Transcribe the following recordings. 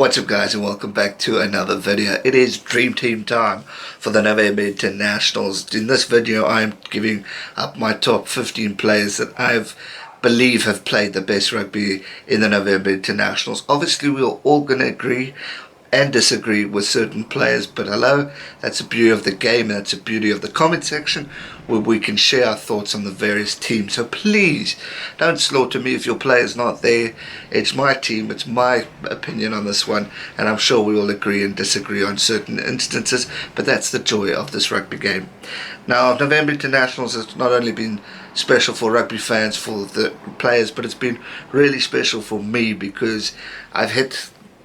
What's up guys, and welcome back to another video. It is Dream Team time for the November Internationals. In this video I am giving up my top 15 players that I believe have played the best rugby in the November Internationals. Obviously we're all going to agree and disagree with certain players, but hello, that's the beauty of the game, and that's the beauty of the comment section where we can share our thoughts on the various teams. So please don't slaughter me if your player's not there. It's my team, it's my opinion on this one, and I'm sure we all agree and disagree on certain instances, but that's the joy of this rugby game. Now, November Internationals has not only been special for rugby fans, for the players, but it's been really special for me because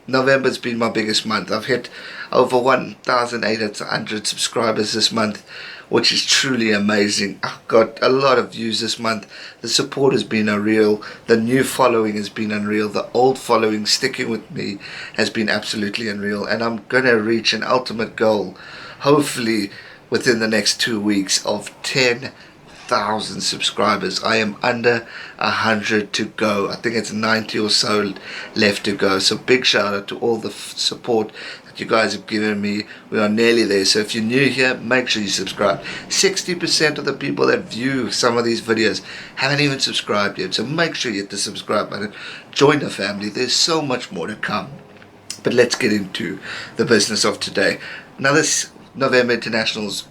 November's been my biggest month. I've hit over 1,800 subscribers this month, which is truly amazing. I've got a lot of views this month. The support has been unreal. The new following has been unreal. The old following sticking with me has been absolutely unreal. And I'm going to reach an ultimate goal, hopefully within the next 2 weeks, of 10,000 subscribers. I am under 100 to go. I think it's 90 or so left to go. So big shout out to all the support that you guys have given me. We are nearly there. So if you're new here, make sure you subscribe. 60% of the people that view some of these videos haven't even subscribed yet. So make sure you hit the subscribe button. Join the family. There's so much more to come. But let's get into the business of today. Now, this November Internationals,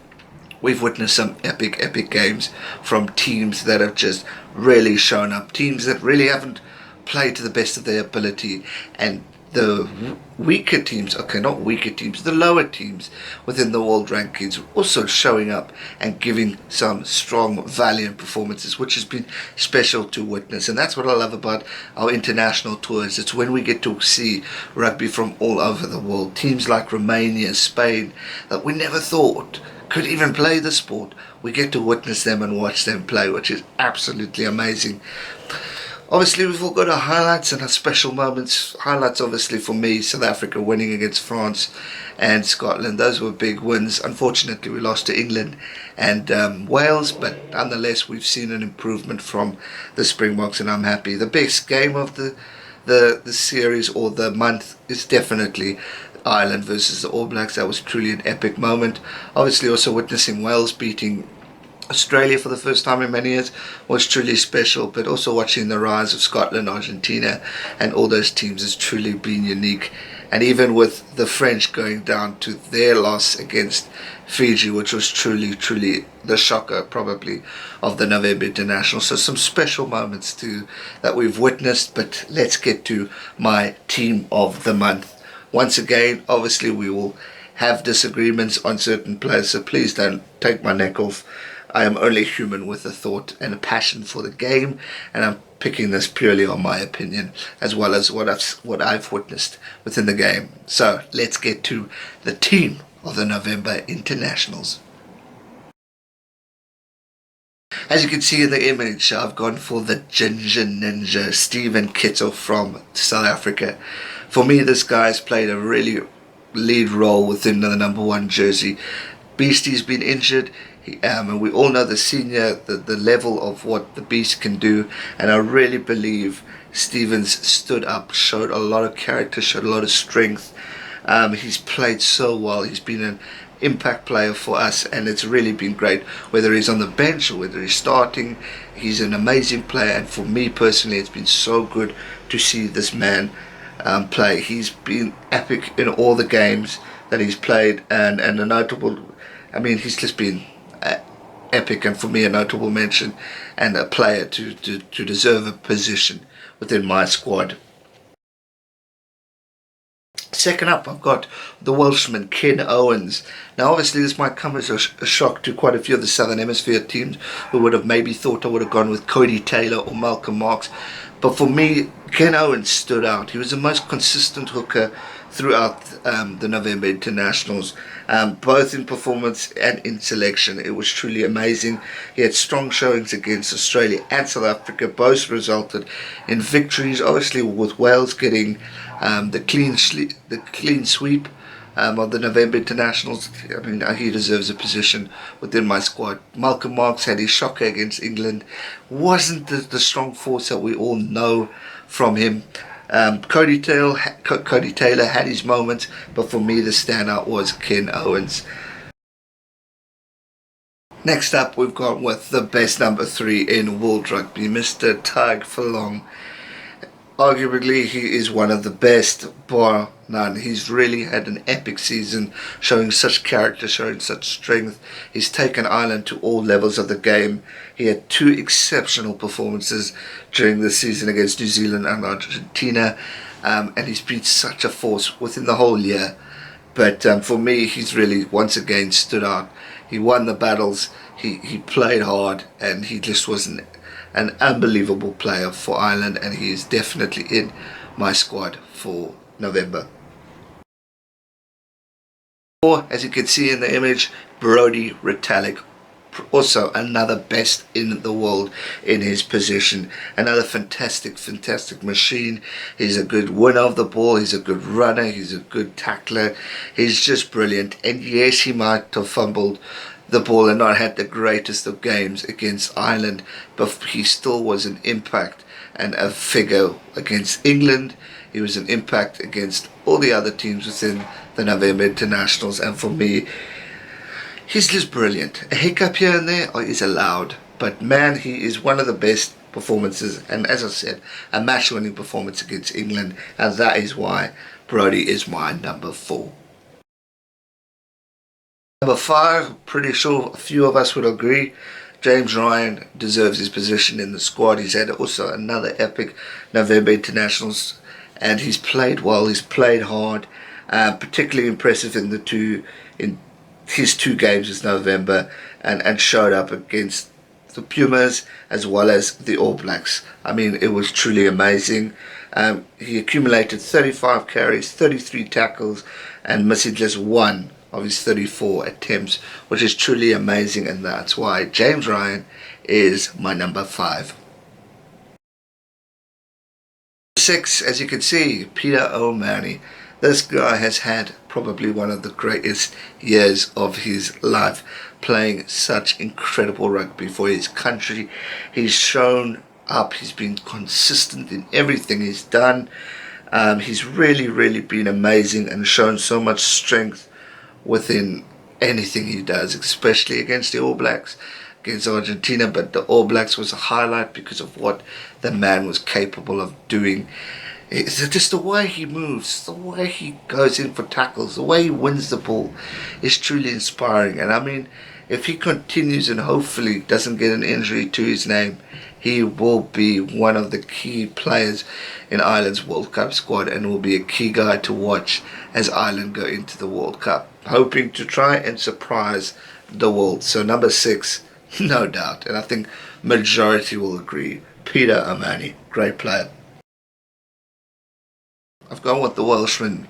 we've witnessed some epic games from teams that have just really shown up, teams that really haven't played to the best of their ability, and the weaker teams, okay, not weaker teams, the lower teams within the world rankings also showing up and giving some strong, valiant performances, which has been special to witness. And that's what I love about our international tours. It's when we get to see rugby from all over the world, teams like Romania, Spain, that we never thought could even play the sport. We get to witness them and watch them play, which is absolutely amazing. Obviously we've all got our highlights and our special moments. Highlights obviously for me, South Africa winning against France and Scotland. Those were big wins. Unfortunately we lost to England and Wales, but nonetheless we've seen an improvement from the Springboks, and I'm happy. The best game of the series or the month is definitely Ireland versus the All Blacks. That was truly an epic moment. Obviously also witnessing Wales beating Australia for the first time in many years was truly special, but also watching the rise of Scotland, Argentina and all those teams has truly been unique. And even with the French going down to their loss against Fiji, which was truly the shocker probably of the November International. So some special moments too that we've witnessed. But let's get to my team of the month. Once again, obviously we will have disagreements on certain players, so please don't take my neck off. I am only human with a thought and a passion for the game, and I'm picking this purely on my opinion as well as what I've witnessed within the game. So let's get to the team of the November Internationals. As you can see in the image, I've gone for the Ginger Ninja, Steven Kittel from South Africa. For me, this guy's played a really lead role within the number 1 jersey. Beastie's been injured, and we all know the level of what the Beast can do, and I really believe Steven's stood up, showed a lot of character, showed a lot of strength. He's played so well. He's been an impact player for us, and it's really been great. Whether he's on the bench or whether he's starting, he's an amazing player, and for me personally it's been so good to see this man play. He's been epic in all the games that he's played, and a notable, I mean, he's just been epic, and for me a notable mention and a player to deserve a position within my squad. Second up, I've got the Welshman Ken Owens. Now obviously this might come as a shock to quite a few of the Southern Hemisphere teams who would have maybe thought I would have gone with Cody Taylor or Malcolm Marx, but for me Ken Owens stood out. He was the most consistent hooker throughout the November Internationals, both in performance and in selection. It was truly amazing. He had strong showings against Australia and South Africa. Both resulted in victories, obviously with Wales getting the clean sweep of the November Internationals. I mean, he deserves a position within my squad. Malcolm Marx had his shocker against England. Wasn't the strong force that we all know from him. Cody Taylor had his moments, but for me the standout was Ken Owens. Next up, we've gone with the best number 3 in world rugby, Mr. Tadhg Furlong. Arguably, he is one of the best, bar none. He's really had an epic season, showing such character, showing such strength. He's taken Ireland to all levels of the game. He had 2 exceptional performances during the season against New Zealand and Argentina, and he's been such a force within the whole year. But for me, he's really once again stood out. He won the battles, he played hard, and he just was an unbelievable player for Ireland, and he is definitely in my squad for November. Or, as you can see in the image, Brodie Retallick, also another best in the world in his position. Another fantastic machine. He's a good winner of the ball, he's a good runner, he's a good tackler, he's just brilliant. And yes, he might have fumbled the ball and not had the greatest of games against Ireland, but he still was an impact and a figure against England. He was an impact against all the other teams within the November Internationals, and for me, he's just brilliant. A hiccup here and there is allowed, but man, he is one of the best performances, and as I said, a match-winning performance against England, and that is why Brodie is my number 4. Number 5, pretty sure a few of us would agree, James Ryan deserves his position in the squad. He's had also another epic November Internationals, and he's played well, he's played hard, particularly impressive in his 2 games this November, and showed up against the Pumas as well as the All Blacks. I mean, it was truly amazing. He accumulated 35 carries, 33 tackles, and missing just 1 of his 34 attempts, which is truly amazing, and that's why James Ryan is my number 5. 6, as you can see, Peter O'Mahony. This guy has had probably one of the greatest years of his life, playing such incredible rugby for his country. He's shown up, he's been consistent in everything he's done. He's really been amazing and shown so much strength within anything he does, especially against the All Blacks, against Argentina. But the All Blacks was a highlight because of what the man was capable of doing. It's just the way he moves, the way he goes in for tackles, the way he wins the ball is truly inspiring. And I mean, if he continues and hopefully doesn't get an injury to his name, he will be one of the key players in Ireland's World Cup squad, and will be a key guy to watch as Ireland go into the World Cup, hoping to try and surprise the world. So number 6, no doubt, and I think majority will agree, Peter O'Mahony, great player. I've gone with the Welshman,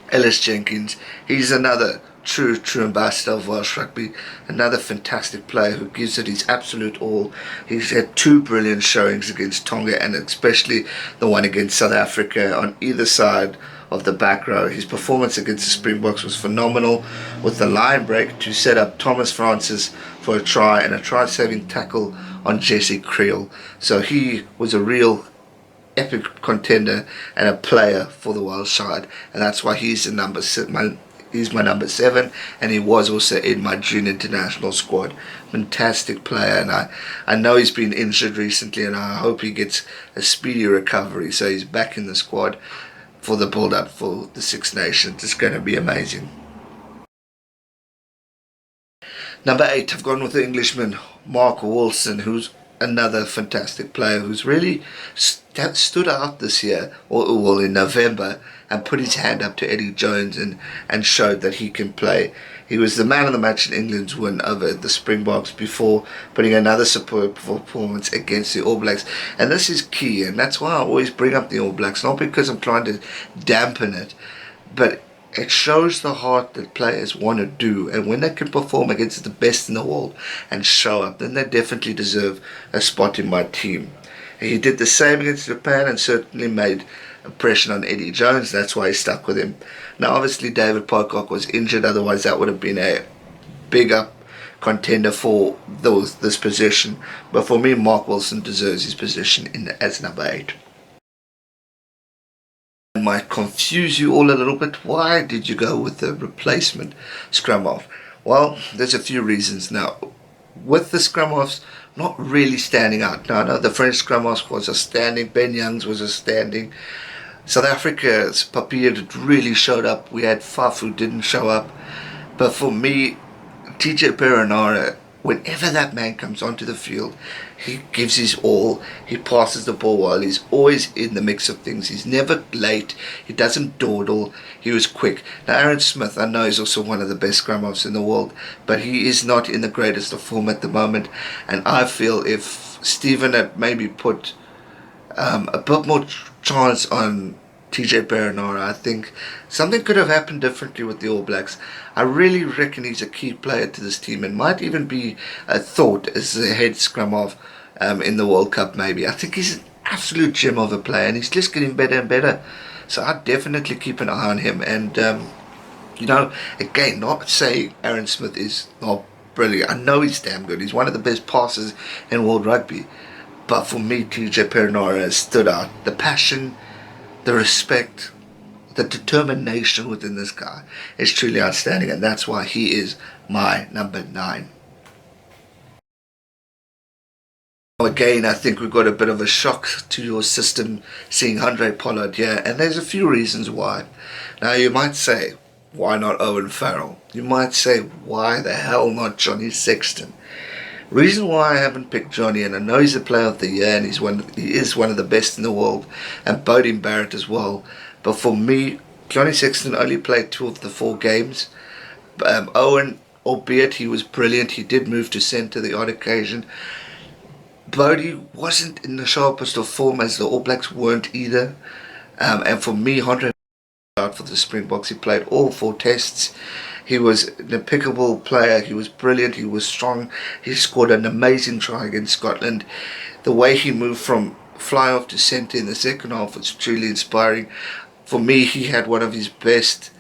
Ellis Jenkins. He's another true ambassador of Welsh rugby, another fantastic player who gives it his absolute all. He's had 2 brilliant showings against Tonga, and especially the one against South Africa on either side of the back row. His performance against the Springboks was phenomenal, with the line break to set up Thomas Francis for a try, and a try-saving tackle on Jesse Creel. So he was a real epic contender and a player for the Welsh side, and that's why he's my number 7, and he was also in my June international squad. Fantastic player, and I know he's been injured recently, and I hope he gets a speedy recovery so he's back in the squad for the build-up for the Six Nations. It's going to be amazing. Number 8, I've gone with the Englishman Mark Wilson, who's another fantastic player who's really stood out this year, or in November, and put his hand up to Eddie Jones and showed that he can play. He was the man of the match in England's win over the Springboks before putting another superb performance against the All Blacks. And this is key, and that's why I always bring up the All Blacks, not because I'm trying to dampen it, but it shows the heart that players want to do, and when they can perform against the best in the world and show up, then they definitely deserve a spot in my team. He did the same against Japan and certainly made impression on Eddie Jones. That's why he stuck with him. Now obviously David Pocock was injured, otherwise that would have been a bigger contender for this position. But for me, Mark Wilson deserves his position as number 8. might confuse you all a little bit. Why did you go with the replacement scrum half? Well, there's a few reasons. Now, with the scrum halves not really standing out. Now, I know the French scrum half was a standing, Ben Youngs was a standing. South Africa's Papier really showed up. We had Faf who didn't show up. But for me, TJ Perenara, whenever that man comes onto the field, he gives his all. He passes the ball well. He's always in the mix of things. He's never late. He doesn't dawdle. He was quick. Now, Aaron Smith, I know, is also one of the best scrum halves in the world, but he is not in the greatest of form at the moment. And I feel if Stephen had maybe put a bit more chance on TJ Perenara, I think something could have happened differently with the All Blacks. I really reckon he's a key player to this team and might even be a thought as the head scrum half in the World Cup maybe. I think he's an absolute gem of a player and he's just getting better and better. So I'd definitely keep an eye on him. And, you know, again, not saying Aaron Smith is not brilliant. I know he's damn good. He's one of the best passers in world rugby. But for me, TJ Perenara has stood out. The passion, the respect, the determination within this guy is truly outstanding, and that's why he is my number 9. Again, I think we've got a bit of a shock to your system seeing Andre Pollard here, and there's a few reasons why. Now, you might say, why not Owen Farrell? You might say, why the hell not Johnny Sexton? Reason why I haven't picked Johnny, and I know he's the player of the year and he is one of the best in the world, and Bodie Barrett as well, but for me, Johnny Sexton only played 2 of the 4 games. Owen, albeit he was brilliant, he did move to centre the odd occasion. Bodie wasn't in the sharpest of form, as the All Blacks weren't either, and for me, Andre out for the Springboks. He played all 4 tests. He was an impeccable player. He was brilliant. He was strong. He scored an amazing try against Scotland. The way he moved from fly-off to centre in the second half was truly inspiring. For me, he had one of his best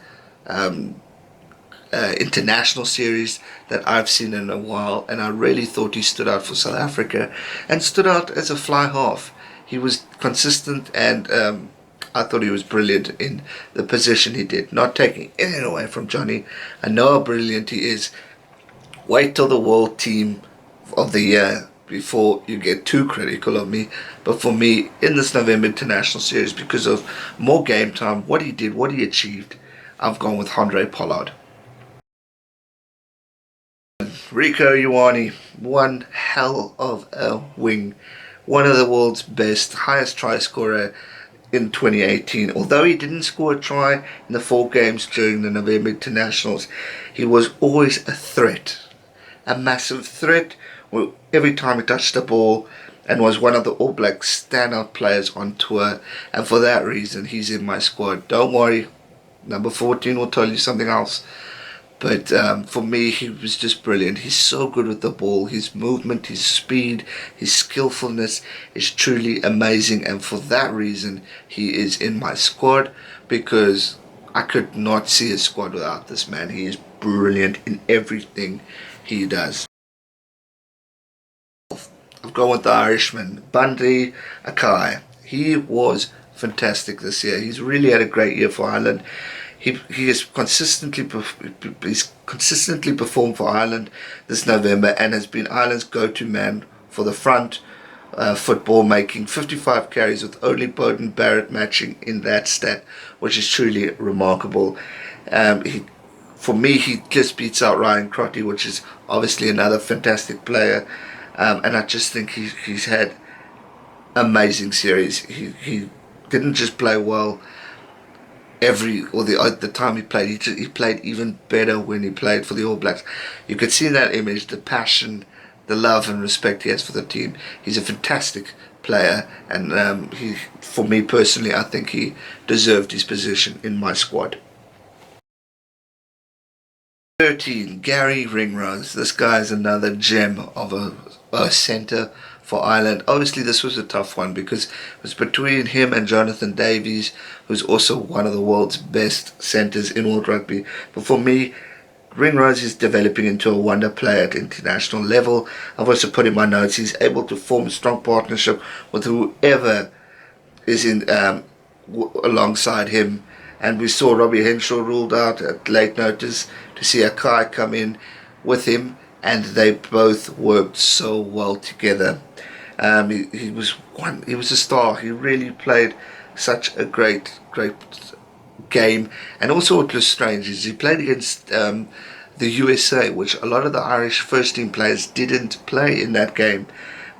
international series that I've seen in a while, and I really thought he stood out for South Africa and stood out as a fly half. He was consistent, and I thought he was brilliant in the position he did. Not taking anything away from Johnny. I know how brilliant he is. Wait till the World Team of the Year before you get too critical of me. But for me, in this November International Series, because of more game time, what he did, what he achieved, I've gone with Andre Pollard. Rieko Ioane, one hell of a wing. One of the world's best, highest try scorer in 2018. Although he didn't score a try in the 4 games during the November Internationals, he was always a threat. A massive threat every time he touched the ball, and was one of the All Blacks standout players on tour, and for that reason he's in my squad. Don't worry, number 14 will tell you something else. But for me, he was just brilliant. He's so good with the ball. His movement, his speed, his skillfulness is truly amazing. And for that reason, he is in my squad, because I could not see a squad without this man. He is brilliant in everything he does. I've gone with the Irishman, Bundy Akai. He was fantastic this year. He's really had a great year for Ireland. He has consistently performed for Ireland this November, and has been Ireland's go-to man for the front football, making 55 carries with only Bodie Barrett matching in that stat, which is truly remarkable. For me, he just beats out Ryan Crotty, which is obviously another fantastic player, and I just think he's had amazing series. He didn't just play well the time he played. He played even better when he played for the All Blacks. You could see in that image the passion, the love and respect he has for the team. He's a fantastic player, and for me personally, I think he deserved his position in my squad. 13, Gary Ringrose. This guy is another gem of a centre for Ireland. Obviously this was a tough one, because it was between him and Jonathan Davies, who's also one of the world's best centres in world rugby. But for me, Ringrose is developing into a wonder player at international level. I've also put in my notes, he's able to form a strong partnership with whoever is in alongside him. And we saw Robbie Henshaw ruled out at late notice to see Akai come in with him, and they both worked so well together. He was a star. He really played such a great game. And also what was strange is he played against the USA, which a lot of the Irish first team players didn't play in that game,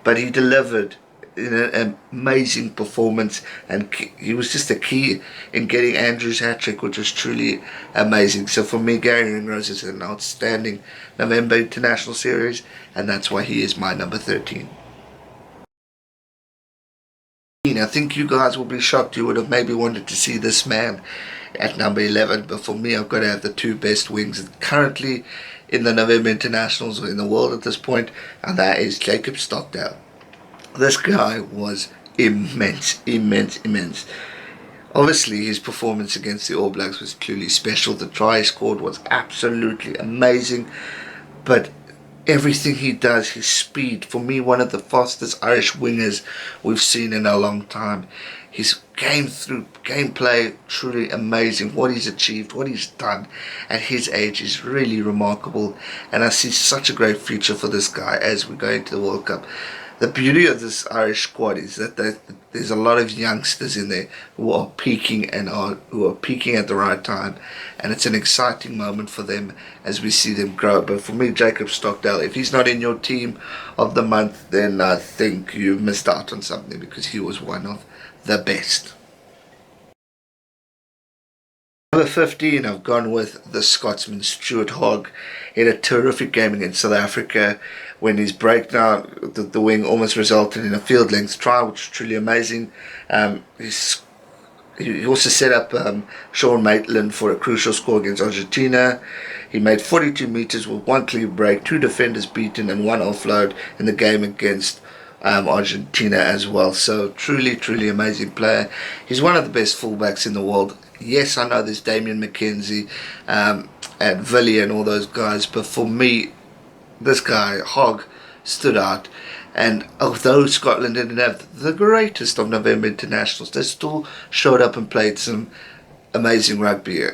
but he delivered in an amazing performance, and he was just the key in getting Andrew's hat-trick, which was truly amazing. So for me, Gary Ringrose is an outstanding November International Series, and that's why he is my number 13. I think you guys will be shocked. You would have maybe wanted to see this man at number 11, but for me, I've got to have the two best wings currently in the November Internationals or in the world at this point, and that is Jacob Stockdale. This guy was immense. Obviously, his performance against the All Blacks was clearly special. The try he scored was absolutely amazing. But everything he does, his speed, for me, one of the fastest Irish wingers we've seen in a long time. His gameplay, truly amazing. What he's achieved, what he's done at his age is really remarkable. And I see such a great future for this guy as we go into the World Cup. The beauty of this Irish squad is that there's a lot of youngsters in there who are peaking who are peaking at the right time, and it's an exciting moment for them as we see them grow. But for me, Jacob Stockdale, if he's not in your team of the month, then I think you've missed out on something, because he was one of the best. Number 15, I've gone with the Scotsman Stuart Hogg. He had a terrific game against South Africa when his breakdown, the wing almost resulted in a field length try, which was truly amazing. He also set up Sean Maitland for a crucial score against Argentina. He made 42 metres with one clean break, 2 defenders beaten and 1 offload in the game against Argentina as well. So truly amazing player. He's one of the best fullbacks in the world. Yes, I know there's Damien McKenzie and Villiers and all those guys, but for me, this guy, Hogg, stood out. And although Scotland didn't have the greatest of November Internationals, they still showed up and played some amazing rugby.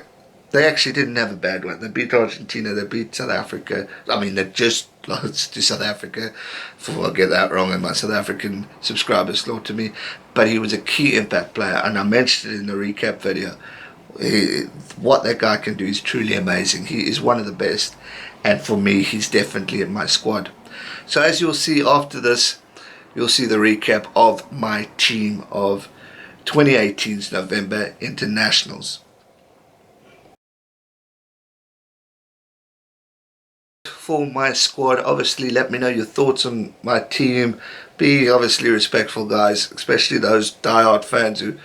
They actually didn't have a bad one. They beat Argentina, they beat South Africa. I mean, they just lost to South Africa. Before I get that wrong and my South African subscribers slaughter me. But he was a key impact player, and I mentioned it in the recap video. What that guy can do is truly amazing. He is one of the best, and for me, he's definitely in my squad. So as you'll see after this, you'll see the recap of my team of 2018's November Internationals. For my squad, obviously let me know your thoughts on my team. Be obviously respectful, guys, especially those die-hard fans who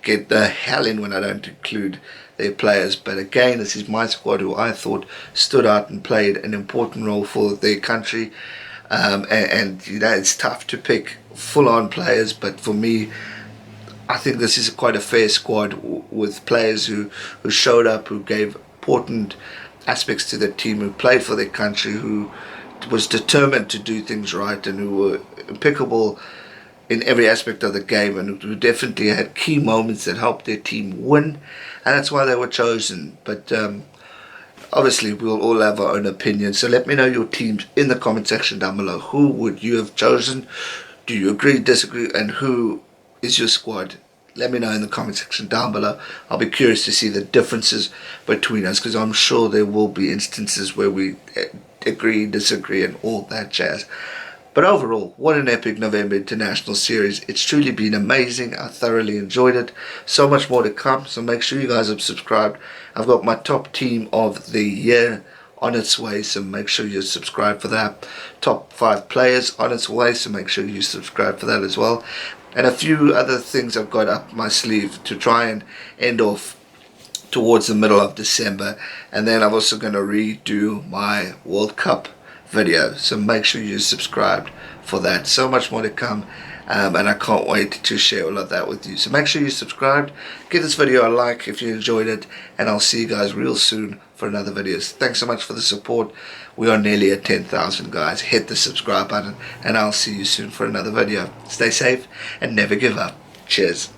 get the hell in when I don't include their players. But again, this is my squad who I thought stood out and played an important role for their country. And you know, it's tough to pick full-on players, but for me, I think this is quite a fair squad with players who showed up, who gave important aspects to the team, who played for their country, who was determined to do things right, and who were impeccable in every aspect of the game, and who definitely had key moments that helped their team win, and that's why they were chosen. But obviously we'll all have our own opinions, so let me know your teams in the comment section down below. Who would you have chosen? Do you agree, disagree, and who is your squad? Let me know in the comment section down below. I'll be curious to see the differences between us, because I'm sure there will be instances where we agree, disagree, and all that jazz. But overall, what an epic November International Series. It's truly been amazing. I thoroughly enjoyed it. So much more to come, so make sure you guys have subscribed. I've got my top team of the year on its way, so make sure you subscribe for that. Top 5 players on its way, so make sure you subscribe for that as well. And a few other things I've got up my sleeve to try and end off towards the middle of December. And then I'm also going to redo my World Cup video, so make sure you subscribe for that. So much more to come, and I can't wait to share all of that with you. So make sure you subscribe, give this video a like if you enjoyed it, and I'll see you guys real soon for another video. Thanks so much for the support. We are nearly at 10,000 guys. Hit the subscribe button, and I'll see you soon for another video. Stay safe and never give up. Cheers.